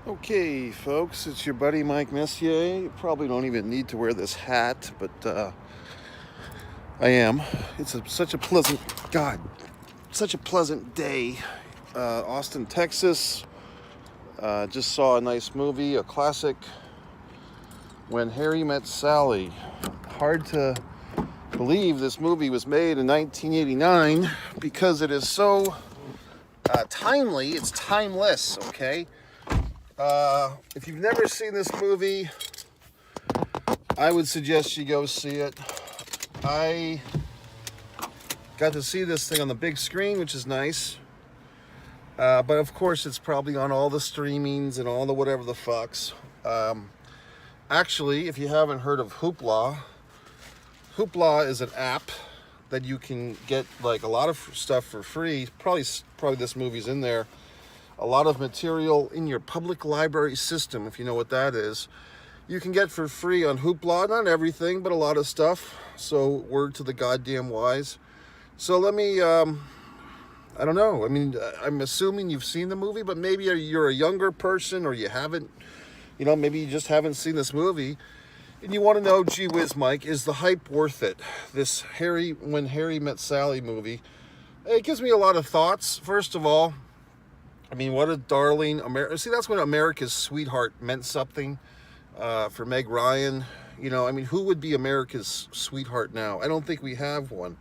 Okay, folks, it's your buddy Mike Messier. You probably don't even need to wear this hat, but I am. Such a pleasant, God, such a pleasant day. Austin, Texas. Just saw a nice movie, a classic, When Harry Met Sally. Hard to believe this movie was made in 1989 because it is so timely. It's timeless, okay? If you've never seen this movie, I would suggest you go see it. I got to see this thing on the big screen, which is nice. But of course, it's probably on all the streamings and all the whatever the fucks. Actually, if you haven't heard of Hoopla, Hoopla is an app that you can get like a lot of stuff for free. Probably this movie's in there. A lot of material in your public library system, if you know what that is, you can get for free on Hoopla. Not everything, but a lot of stuff. So word to the goddamn wise. So let me, I don't know. I mean, I'm assuming you've seen the movie, but maybe you're a younger person or you haven't, maybe you just haven't seen this movie. And you want to know, gee whiz, Mike, is the hype worth it? This When Harry Met Sally movie. It gives me a lot of thoughts. First of all, I mean, what a darling America. See, that's when America's sweetheart meant something for Meg Ryan. I mean, who would be America's sweetheart now? I don't think we have one.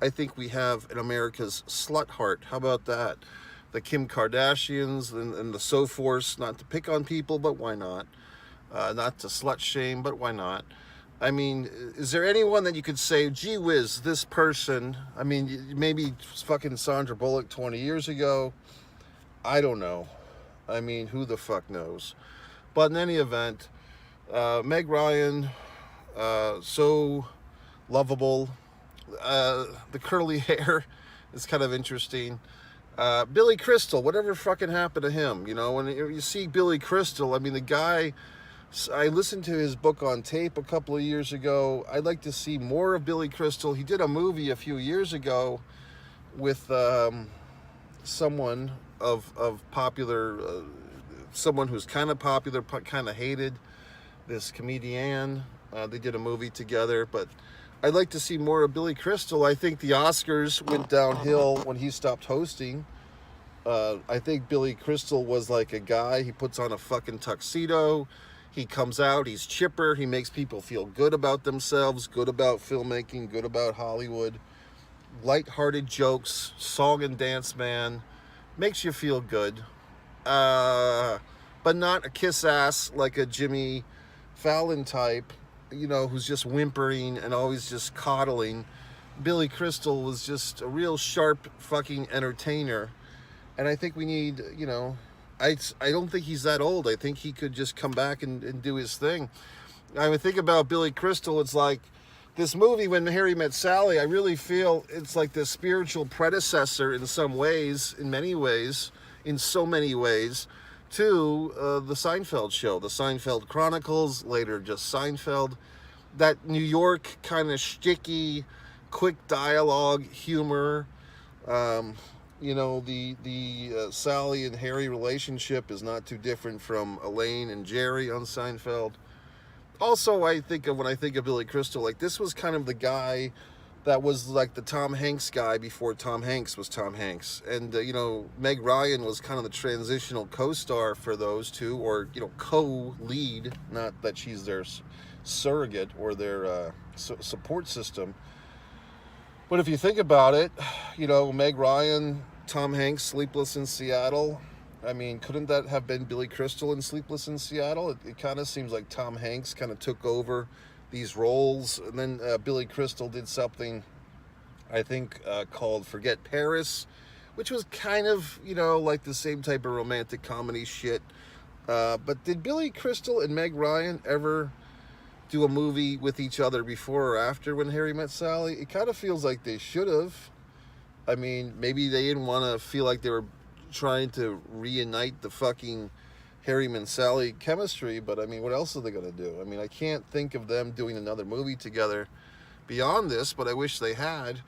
I think we have an America's slut heart. How about that? The Kim Kardashians and the so forth. Not to pick on people, but why not? Not to slut shame, but why not? I mean, is there anyone that you could say, gee whiz, this person, I mean, maybe fucking Sandra Bullock 20 years ago, I don't know. I mean, who the fuck knows? But in any event, Meg Ryan, so lovable. The curly hair is kind of interesting. Billy Crystal, whatever fucking happened to him? When you see Billy Crystal, I mean, the guy, I listened to his book on tape a couple of years ago. I'd like to see more of Billy Crystal. He did a movie a few years ago with someone of popular, someone who's kind of popular, kind of hated, this comedian. They did a movie together, but I'd like to see more of Billy Crystal. I think the Oscars went downhill when he stopped hosting. I think Billy Crystal was like a guy, he puts on a fucking tuxedo, he comes out, he's chipper, he makes people feel good about themselves, good about filmmaking, good about Hollywood. Light-hearted jokes, song and dance man, makes you feel good. But not a kiss ass like a Jimmy Fallon type, who's just whimpering and always just coddling. Billy Crystal was just a real sharp fucking entertainer. And I think we need, I don't think he's that old. I think he could just come back and do his thing. I would think about Billy Crystal, it's like this movie, When Harry Met Sally, I really feel it's like the spiritual predecessor in some ways, in many ways, in so many ways, to the Seinfeld show, the Seinfeld Chronicles, later just Seinfeld. That New York kind of shticky, quick dialogue, humor. The Sally and Harry relationship is not too different from Elaine and Jerry on Seinfeld. Also, when I think of Billy Crystal, like this was kind of the guy that was like the Tom Hanks guy before Tom Hanks was Tom Hanks. And, Meg Ryan was kind of the transitional co-star for those two, or, co-lead, not that she's their surrogate or their support system. But if you think about it, Meg Ryan, Tom Hanks, Sleepless in Seattle, I mean, couldn't that have been Billy Crystal in Sleepless in Seattle? It kind of seems like Tom Hanks kind of took over these roles, and then Billy Crystal did something, I think, called Forget Paris, which was kind of, like the same type of romantic comedy shit. But did Billy Crystal and Meg Ryan ever do a movie with each other before or after When Harry Met Sally? It kind of feels like they should have. I mean, maybe they didn't want to feel like they were trying to reunite the fucking Harry and Sally chemistry, but I mean, what else are they going to do? I mean, I can't think of them doing another movie together beyond this, but I wish they had.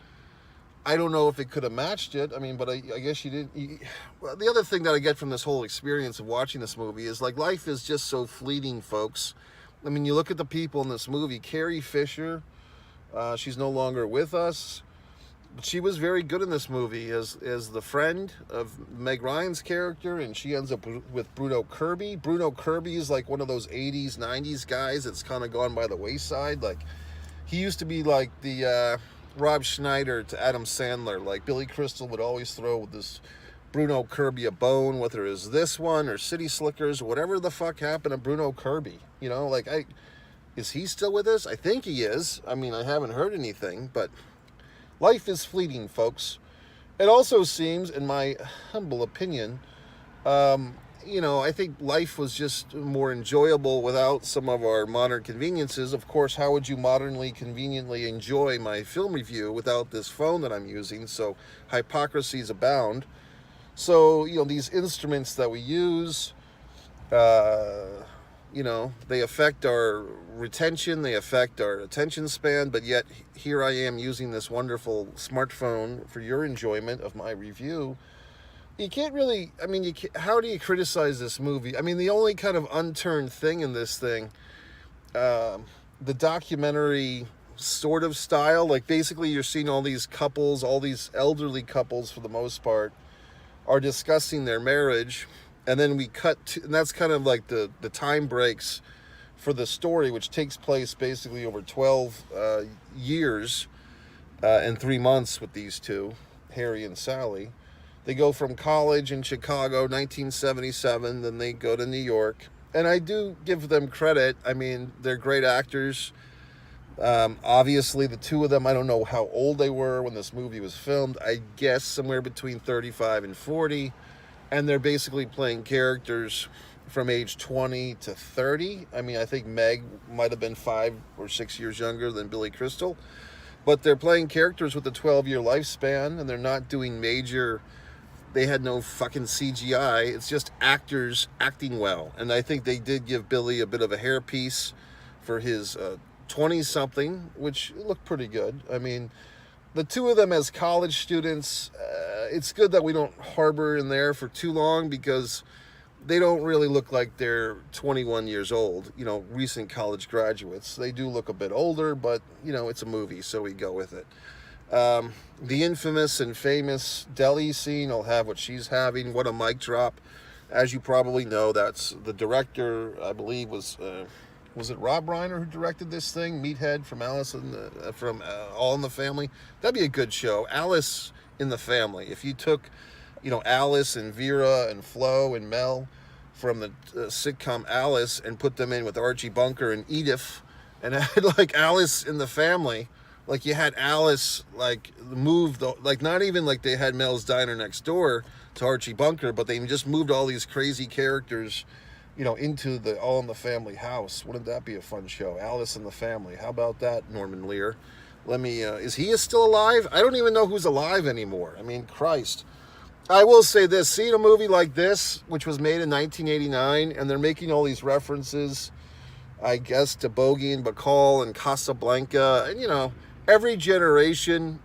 I don't know if it could have matched it. I mean, but I guess you didn't. Well, the other thing that I get from this whole experience of watching this movie is like life is just so fleeting, folks. I mean, you look at the people in this movie. Carrie Fisher, she's no longer with us, but she was very good in this movie as the friend of Meg Ryan's character, and she ends up with Bruno Kirby. Bruno Kirby is like one of those 80s, 90s guys that's kind of gone by the wayside. Like, he used to be like the Rob Schneider to Adam Sandler. Like, Billy Crystal would always throw with this Bruno Kirby a bone, whether it was this one or City Slickers, whatever the fuck happened to Bruno Kirby. You know, like, is he still with us? I think he is. I mean, I haven't heard anything, but life is fleeting, folks. It also seems, in my humble opinion, you know, I think life was just more enjoyable without some of our modern conveniences. Of course, how would you modernly, conveniently enjoy my film review without this phone that I'm using? So hypocrisies abound. So, you know, these instruments that we use, you know, they affect our retention, they affect our attention span, but yet here I am using this wonderful smartphone for your enjoyment of my review. You can't really, I mean, how do you criticize this movie? I mean, the only kind of unturned thing in this thing, the documentary sort of style, like basically you're seeing all these couples, all these elderly couples for the most part, are discussing their marriage, and then we cut to, and that's kind of like the time breaks for the story, which takes place basically over 12 years and 3 months with these two, Harry and Sally. They go from college in Chicago, 1977, then they go to New York. And I do give them credit. I mean, they're great actors. Obviously, the two of them, I don't know how old they were when this movie was filmed. I guess somewhere between 35 and 40. And they're basically playing characters from age 20 to 30. I mean, I think Meg might have been 5 or 6 years younger than Billy Crystal. But they're playing characters with a 12-year lifespan, and they're not doing major... They had no fucking CGI. It's just actors acting well. And I think they did give Billy a bit of a hairpiece for his 20-something, which looked pretty good. I mean, the two of them as college students, it's good that we don't harbor in there for too long because they don't really look like they're 21 years old, you know, recent college graduates. They do look a bit older, but, you know, it's a movie, so we go with it. The infamous and famous deli scene will have what she's having. What a mic drop. As you probably know, that's the director, I believe, was it Rob Reiner who directed this thing? Meathead from All in the Family. That'd be a good show. Alice in the Family. If you took, you know, Alice and Vera and Flo and Mel from the sitcom Alice and put them in with Archie Bunker and Edith and had like Alice in the Family. Like you had Alice like moved, like not even like they had Mel's Diner next door to Archie Bunker, but they just moved all these crazy characters, you know, into the All in the Family house. Wouldn't that be a fun show? Alice in the Family. How about that, Norman Lear? Let me, is he still alive? I don't even know who's alive anymore. I mean, Christ. I will say this, seeing a movie like this, which was made in 1989, and they're making all these references, I guess, to Bogey and Bacall and Casablanca, and, you know, every generation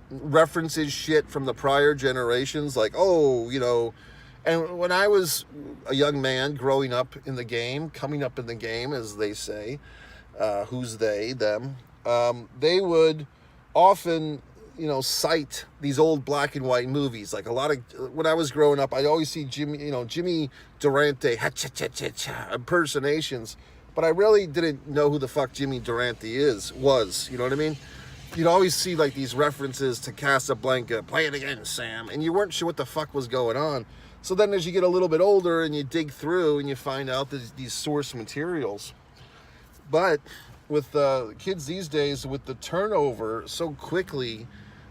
references shit from the prior generations, like, oh, you know, and when I was a young man growing up in the game, coming up in the game, as they say, who's they, them, they would often, you know, cite these old black and white movies. Like a lot of, when I was growing up, I'd always see Jimmy Durante impersonations, but I really didn't know who the fuck Jimmy Durante was, you know what I mean? You'd always see like these references to Casablanca, play it again, Sam, and you weren't sure what the fuck was going on. So then as you get a little bit older and you dig through and you find out these source materials. But with kids these days, with the turnover so quickly,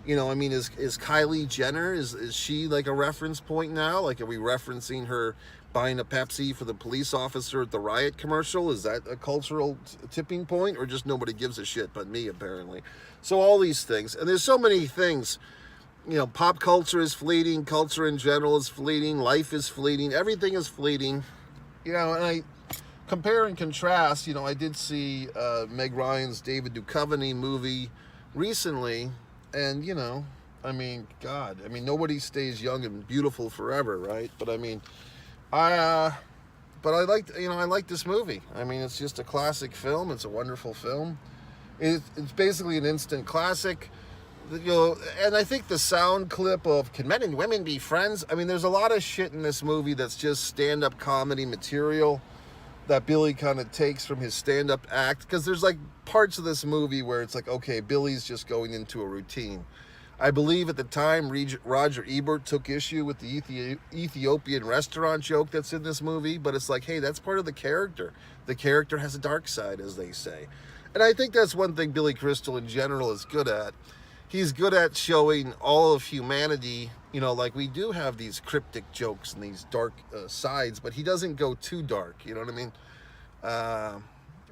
you know, I mean, is Kylie Jenner, is she like a reference point now? Like, are we referencing her buying a Pepsi for the police officer at the Riot commercial? Is that a cultural tipping point, or just nobody gives a shit but me, apparently? So all these things, and there's so many things, you know, pop culture is fleeting, culture in general is fleeting, life is fleeting, everything is fleeting, you know, and I compare and contrast, you know, I did see Meg Ryan's David Duchovny movie recently, and, you know, I mean, God, I mean, nobody stays young and beautiful forever, right? But I mean, I, but I like, I like this movie. I mean, it's just a classic film. It's a wonderful film. It's basically an instant classic. And I think the sound clip of "Can men and women be friends?" I mean, there's a lot of shit in this movie that's just stand-up comedy material that Billy kind of takes from his stand-up act, because there's like parts of this movie where it's like, okay, Billy's just going into a routine. I believe at the time Roger Ebert took issue with the Ethiopian restaurant joke that's in this movie, but it's like, hey, that's part of the character. The character has a dark side, as they say. And I think that's one thing Billy Crystal in general is good at. He's good at showing all of humanity. Like we do have these cryptic jokes and these dark sides, but he doesn't go too dark. You know what I mean?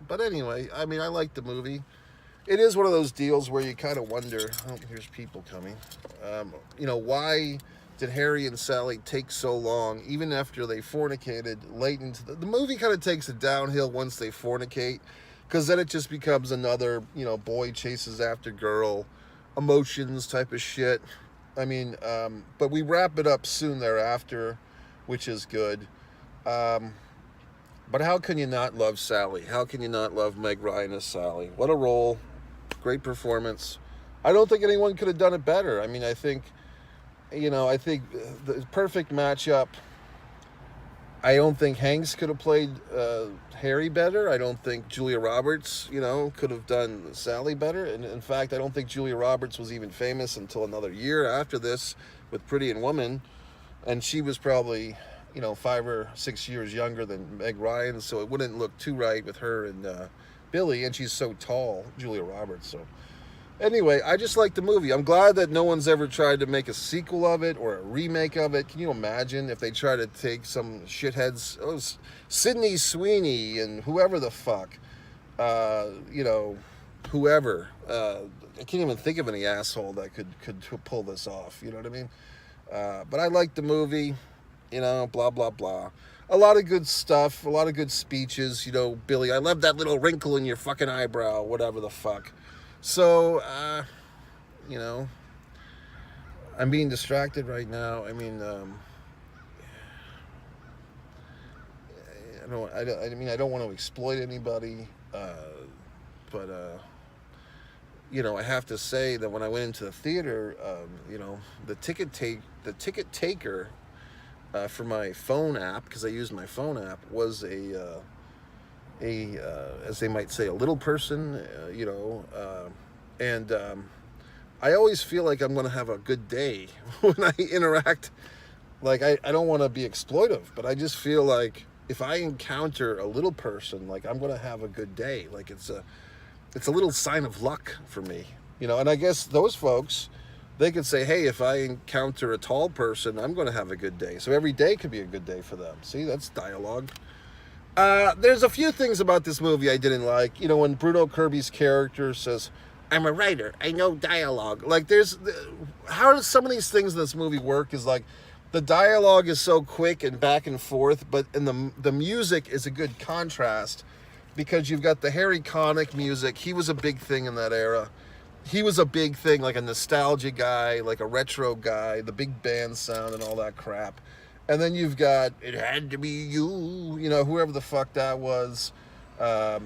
But anyway, I mean, I like the movie. It is one of those deals where you kind of wonder, oh, here's people coming. Why did Harry and Sally take so long, even after they fornicated late into the movie kind of takes it downhill once they fornicate, because then it just becomes another, boy chases after girl, emotions type of shit. I mean, but we wrap it up soon thereafter, which is good. But how can you not love Sally? How can you not love Meg Ryan as Sally? What a role. Great performance. I don't think anyone could have done it better. I mean, I think the perfect matchup. I don't think Hanks could have played Harry better. I don't think Julia Roberts, could have done Sally better. And in fact, I don't think Julia Roberts was even famous until another year after this with Pretty in Woman. And she was probably, 5 or 6 years younger than Meg Ryan, so it wouldn't look too right with her and Billy. And she's so tall, Julia Roberts. So anyway, I just like the movie. I'm glad that no one's ever tried to make a sequel of it or a remake of it. Can you imagine if they try to take some shitheads, Sydney Sweeney and whoever the fuck, whoever. I can't even think of any asshole that could pull this off. You know what I mean? But I like the movie. Blah blah blah. A lot of good stuff. A lot of good speeches. Billy, I love that little wrinkle in your fucking eyebrow. Whatever the fuck. So, I'm being distracted right now. I mean, I don't want to exploit anybody, but I have to say that when I went into the theater, the ticket taker for my phone app, because I use my phone app, was a as they might say, a little person, and I always feel like I'm going to have a good day when I interact. Like, I don't want to be exploitive, but I just feel like if I encounter a little person, like, I'm going to have a good day. Like, it's a little sign of luck for me, and I guess those folks, they could say, hey, if I encounter a tall person, I'm going to have a good day. So every day could be a good day for them. See, that's dialogue. There's a few things about this movie I didn't like. When Bruno Kirby's character says, I'm a writer, I know dialogue. Like, how does some of these things in this movie work is like, the dialogue is so quick and back and forth, and the music is a good contrast, because you've got the Harry Connick music. He was a big thing in that era. He was a big thing, like a nostalgia guy, like a retro guy, the big band sound and all that crap. And then you've got, it had to be you, whoever the fuck that was. I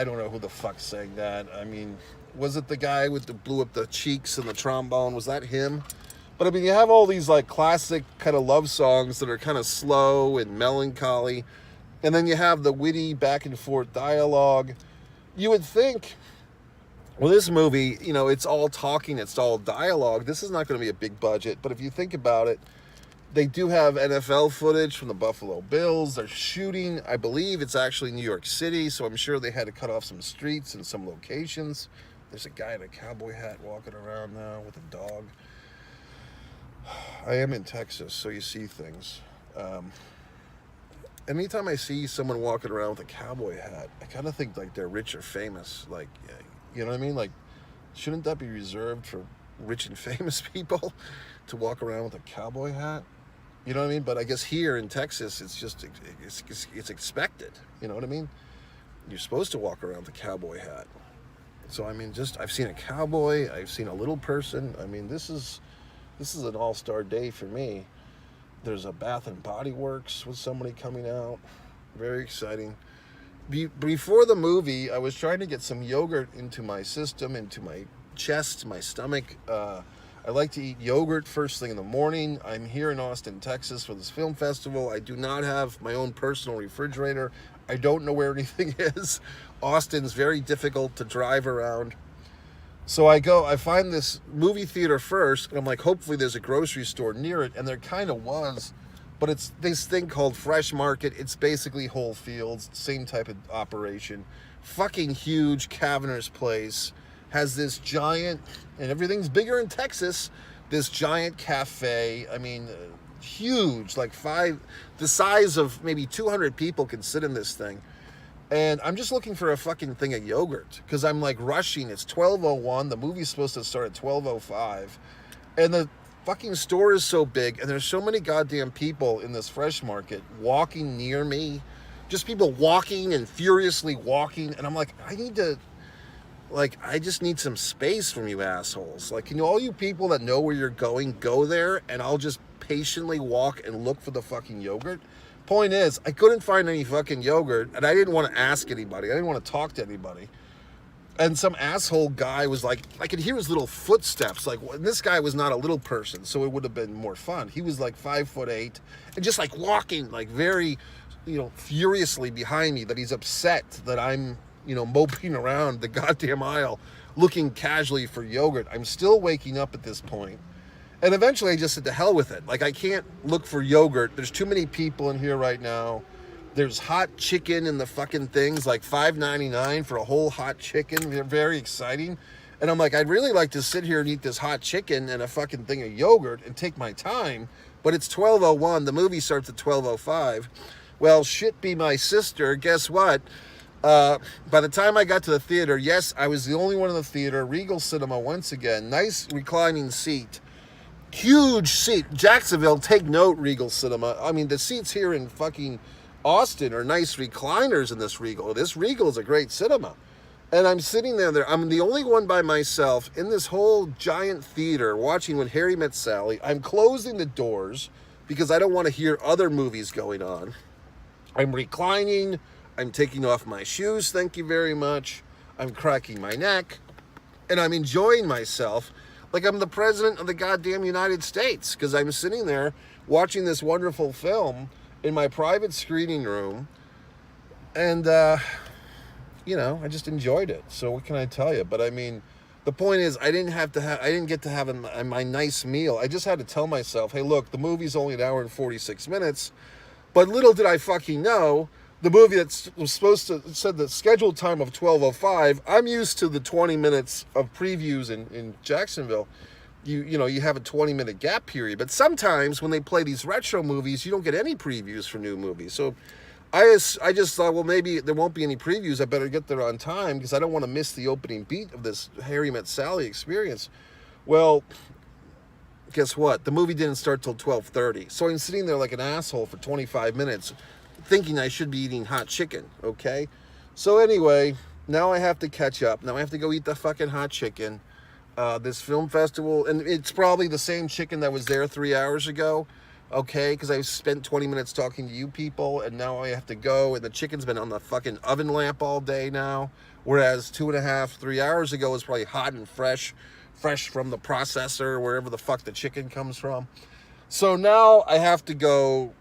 don't know who the fuck sang that. I mean, was it the guy with the blew up the cheeks and the trombone? Was that him? But I mean, you have all these like classic kind of love songs that are kind of slow and melancholy. And then you have the witty back and forth dialogue. You would think, well, this movie, it's all talking, it's all dialogue. This is not going to be a big budget. But if you think about it, they do have NFL footage from the Buffalo Bills. They're shooting, I believe it's actually New York City, so I'm sure they had to cut off some streets and some locations. There's a guy in a cowboy hat walking around now with a dog. I am in Texas, so you see things. Anytime I see someone walking around with a cowboy hat, I kind of think like they're rich or famous. Like, you know what I mean? Like, shouldn't that be reserved for rich and famous people to walk around with a cowboy hat? You know what I mean? But I guess here in Texas, it's expected. You know what I mean? You're supposed to walk around with a cowboy hat. So, I mean, I've seen a cowboy, I've seen a little person. I mean, this is This is an all-star day for me. There's a Bath and Body Works with somebody coming out. Very exciting. Before the movie, I was trying to get some yogurt into my system, into my chest, my stomach. I like to eat yogurt first thing in the morning. I'm here in Austin, Texas for this film festival. I do not have my own personal refrigerator. I don't know where anything is. Austin's very difficult to drive around. So I find this movie theater first, and I'm like, hopefully there's a grocery store near it, and there kind of was. But it's this thing called Fresh Market. It's basically Whole Foods, same type of operation. Fucking huge, cavernous place. Has this giant, and everything's bigger in Texas, this giant cafe. I mean, huge, like the size of maybe 200 people can sit in this thing. And I'm just looking for a fucking thing of yogurt because I'm like rushing. It's 12:01. The movie's supposed to start at 12:05. And the fucking store is so big, and there's so many goddamn people in this Fresh Market walking near me, just people walking and furiously walking, and I'm like, I just need some space from you assholes. Like, all you people that know where you're going, go there, and I'll just patiently walk and look for the fucking yogurt. Point is, I couldn't find any fucking yogurt, and I didn't want to ask anybody. I didn't want to talk to anybody. And some asshole guy was like, I could hear his little footsteps. Like, and this guy was not a little person, so it would have been more fun. He was like 5'8", and just like walking like very, furiously behind me, that he's upset that I'm, moping around the goddamn aisle looking casually for yogurt. I'm still waking up at this point. And eventually I just said, to hell with it. Like, I can't look for yogurt. There's too many people in here right now. There's hot chicken in the fucking things, like $5.99 for a whole hot chicken. They're very exciting. And I'm like, I'd really like to sit here and eat this hot chicken and a fucking thing of yogurt and take my time. But it's 12:01. The movie starts at 12:05. Well, shit be my sister. Guess what? By the time I got to the theater, yes, I was the only one in the theater. Regal Cinema once again. Nice reclining seat. Huge seat. Jacksonville, take note, Regal Cinema. I mean, the seats here in fucking Austin are nice recliners in this Regal. This Regal is a great cinema. And I'm sitting there. I'm the only one by myself in this whole giant theater watching When Harry Met Sally. I'm closing the doors because I don't want to hear other movies going on. I'm reclining. I'm taking off my shoes, thank you very much. I'm cracking my neck. And I'm enjoying myself like I'm the president of the goddamn United States, because I'm sitting there watching this wonderful film in my private screening room. And, I just enjoyed it. So what can I tell you? But I mean, the point is, I didn't get to have my nice meal. I just had to tell myself, hey, look, the movie's only an hour and 46 minutes. But little did I fucking know, the movie that was supposed to, said the scheduled time of 12:05, I'm used to the 20 minutes of previews in Jacksonville. You have a 20-minute gap period. But sometimes when they play these retro movies, you don't get any previews for new movies. So I just thought, well, maybe there won't be any previews. I better get there on time because I don't want to miss the opening beat of this Harry Met Sally experience. Well, guess what? The movie didn't start till 12:30. So I'm sitting there like an asshole for 25 minutes thinking I should be eating hot chicken, okay? So anyway, now I have to catch up. Now I have to go eat the fucking hot chicken. This film festival, and it's probably the same chicken that was there 3 hours ago, okay? Because I spent 20 minutes talking to you people, and now I have to go, and the chicken's been on the fucking oven lamp all day now, whereas 2.5, 3 hours ago was probably hot and fresh from the processor, wherever the fuck the chicken comes from. So now I have to go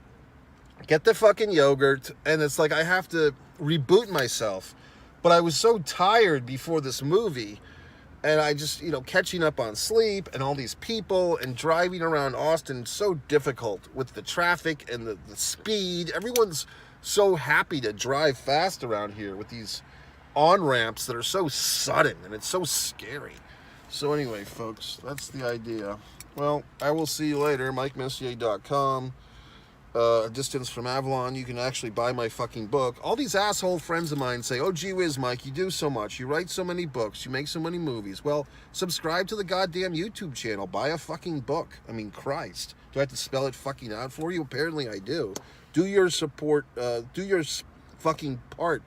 get the fucking yogurt, and it's like I have to reboot myself. But I was so tired before this movie, and I just, catching up on sleep and all these people and driving around Austin, so difficult with the traffic and the speed. Everyone's so happy to drive fast around here with these on-ramps that are so sudden, and it's so scary. So anyway, folks, that's the idea. Well, I will see you later. MikeMessier.com. Distance from Avalon. You can actually buy my fucking book. All these asshole friends of mine say, oh, gee whiz, Mike, you do so much. You write so many books. You make so many movies. Well, subscribe to the goddamn YouTube channel. Buy a fucking book. I mean, Christ. Do I have to spell it fucking out for you? Apparently I do. Do your support. Do your fucking part.